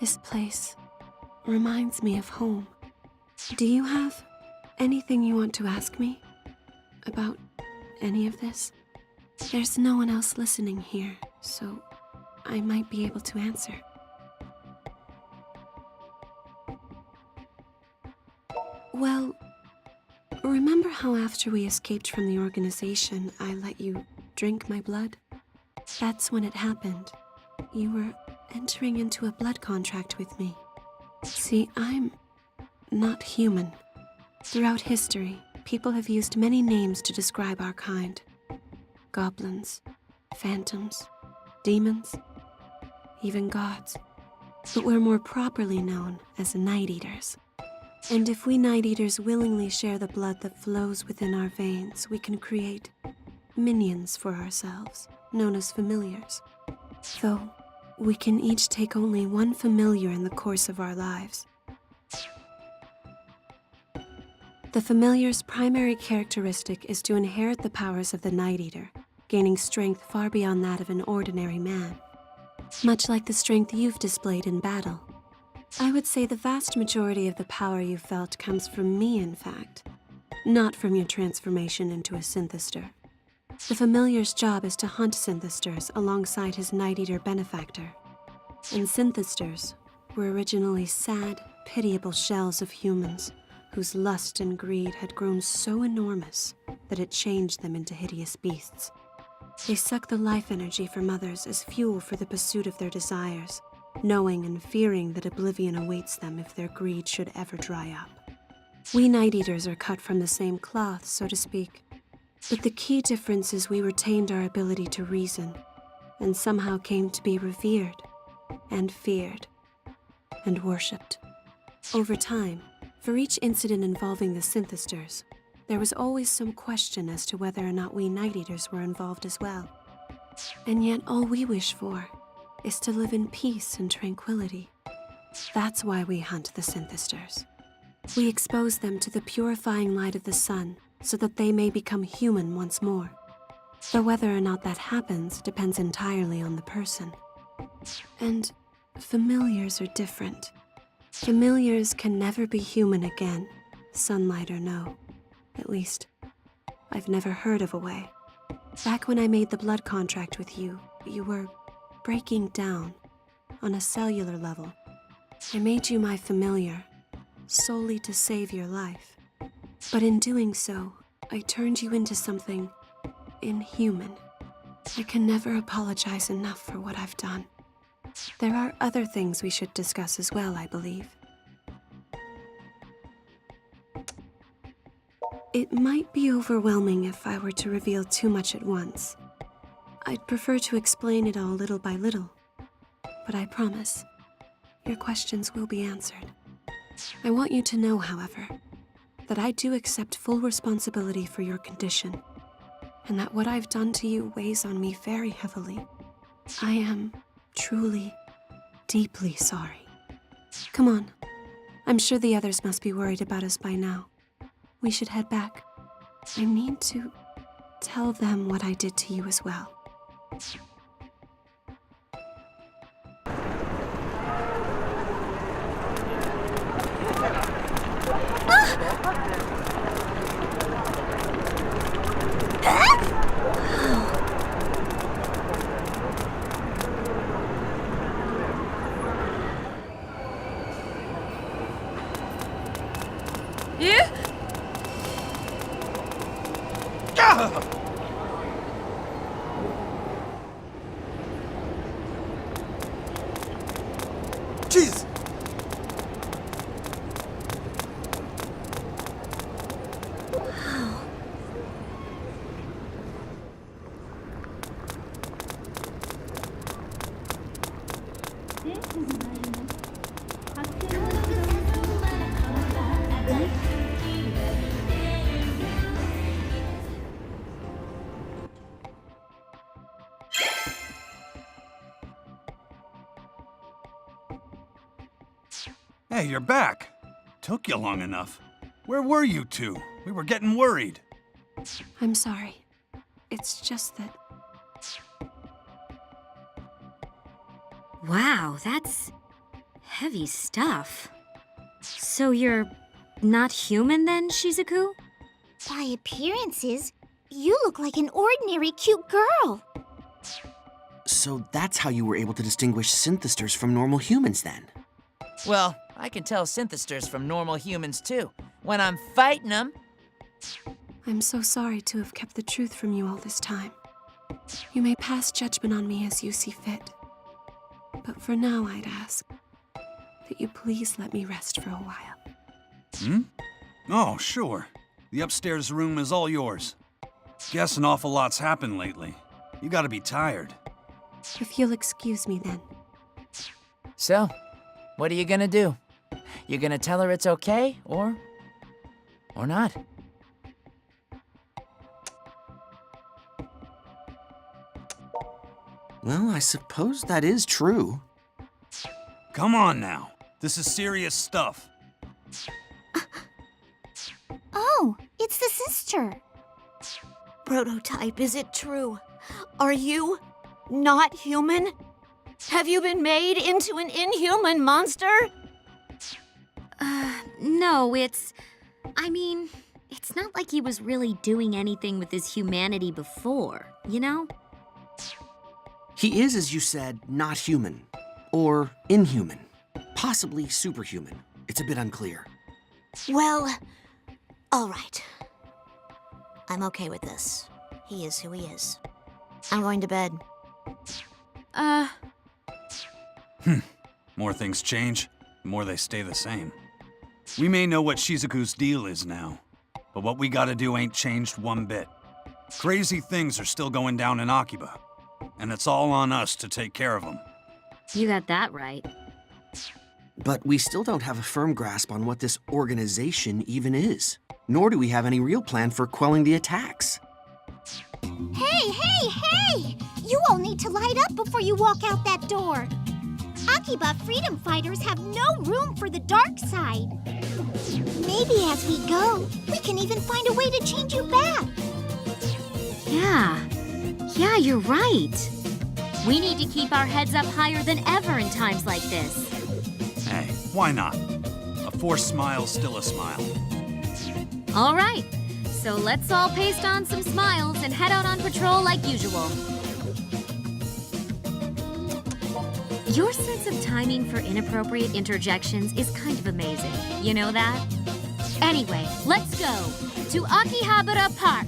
This place reminds me of home. Do you have anything you want to ask me about any of this? There's no one else listening here, so I might be able to answer. Well, remember how after we escaped from the organization, I let you drink my blood? That's when it happened. You were entering into a blood contract with me. See, I'm not human. Throughout history, people have used many names to describe our kind. Goblins, phantoms, demons, even gods. But we're more properly known as Night Eaters. And if we Night Eaters willingly share the blood that flows within our veins, we can create minions for ourselves, known as familiars. Though, we can each take only one familiar in the course of our lives. The familiar's primary characteristic is to inherit the powers of the Night Eater, gaining strength far beyond that of an ordinary man. Much like the strength you've displayed in battle. I would say the vast majority of the power you felt comes from me, in fact, not from your transformation into a synthester. The familiar's job is to hunt synthesters alongside his Night Eater benefactor. And synthesters were originally sad, pitiable shells of humans whose lust and greed had grown so enormous that it changed them into hideous beasts. They suck the life energy from others as fuel for the pursuit of their desires, knowing and fearing that oblivion awaits them if their greed should ever dry up. We Night Eaters are cut from the same cloth, so to speak. But the key difference is we retained our ability to reason, and somehow came to be revered, and feared, and worshipped. Over time, for each incident involving the synthesters, there was always some question as to whether or not we Night Eaters were involved as well. And yet all we wish for is to live in peace and tranquility. That's why we hunt the synthesters. We expose them to the purifying light of the sun, so that they may become human once more. Though whether or not that happens depends entirely on the person. And familiars are different. Familiars can never be human again, sunlight or no. At least, I've never heard of a way. Back when I made the blood contract with you, you were breaking down on a cellular level. I made you my familiar, solely to save your life. But in doing so, I turned you into something inhuman. I can never apologize enough for what I've done. There are other things we should discuss as well, I believe. It might be overwhelming if I were to reveal too much at once. I'd prefer to explain it all little by little, but I promise, your questions will be answered. I want you to know, however, that I do accept full responsibility for your condition, and that what I've done to you weighs on me very heavily. I am truly, deeply sorry. Come on. I'm sure the others must be worried about us by now. We should head back. I need to tell them what I did to you as well. Jeez! Hey, you're back. Took you long enough. Where were you two? We were getting worried. I'm sorry. It's just that Wow, that's heavy stuff. So you're not human then, Shizuku? By appearances, you look like an ordinary cute girl. So that's how you were able to distinguish synthesters from normal humans then? Well, I can tell synthesters from normal humans too, when I'm fighting them. I'm so sorry to have kept the truth from you all this time. You may pass judgment on me as you see fit. But for now, I'd ask that you please let me rest for a while. Hmm? Oh, sure. The upstairs room is all yours. Guess an awful lot's happened lately. You gotta be tired. If you'll excuse me then. So, what are you gonna do? You gonna tell her it's okay, or not? Well, I suppose that is true. Come on now. This is serious stuff. Oh, it's the sister. Prototype, is it true? Are you not human? Have you been made into an inhuman monster? No, it's not like he was really doing anything with his humanity before, you know? He is, as you said, not human. Or inhuman. Possibly superhuman. It's a bit unclear. Well, all right. I'm okay with this. He is who he is. I'm going to bed. More things change, the more they stay the same. We may know what Shizuku's deal is now, but what we gotta do ain't changed one bit. Crazy things are still going down in Akiba, and it's all on us to take care of them. You got that right. But we still don't have a firm grasp on what this organization even is. Nor do we have any real plan for quelling the attacks. Hey! You all need to light up before you walk out that door. Akiba freedom fighters have no room for the dark side. Maybe as we go, we can even find a way to change you back. Yeah, you're right. We need to keep our heads up higher than ever in times like this. Hey, why not? A forced smile's still a smile. All right, so let's all paste on some smiles and head out on patrol like usual. Your sense of timing for inappropriate interjections is kind of amazing. You know that? Anyway, let's go to Akihabara Park.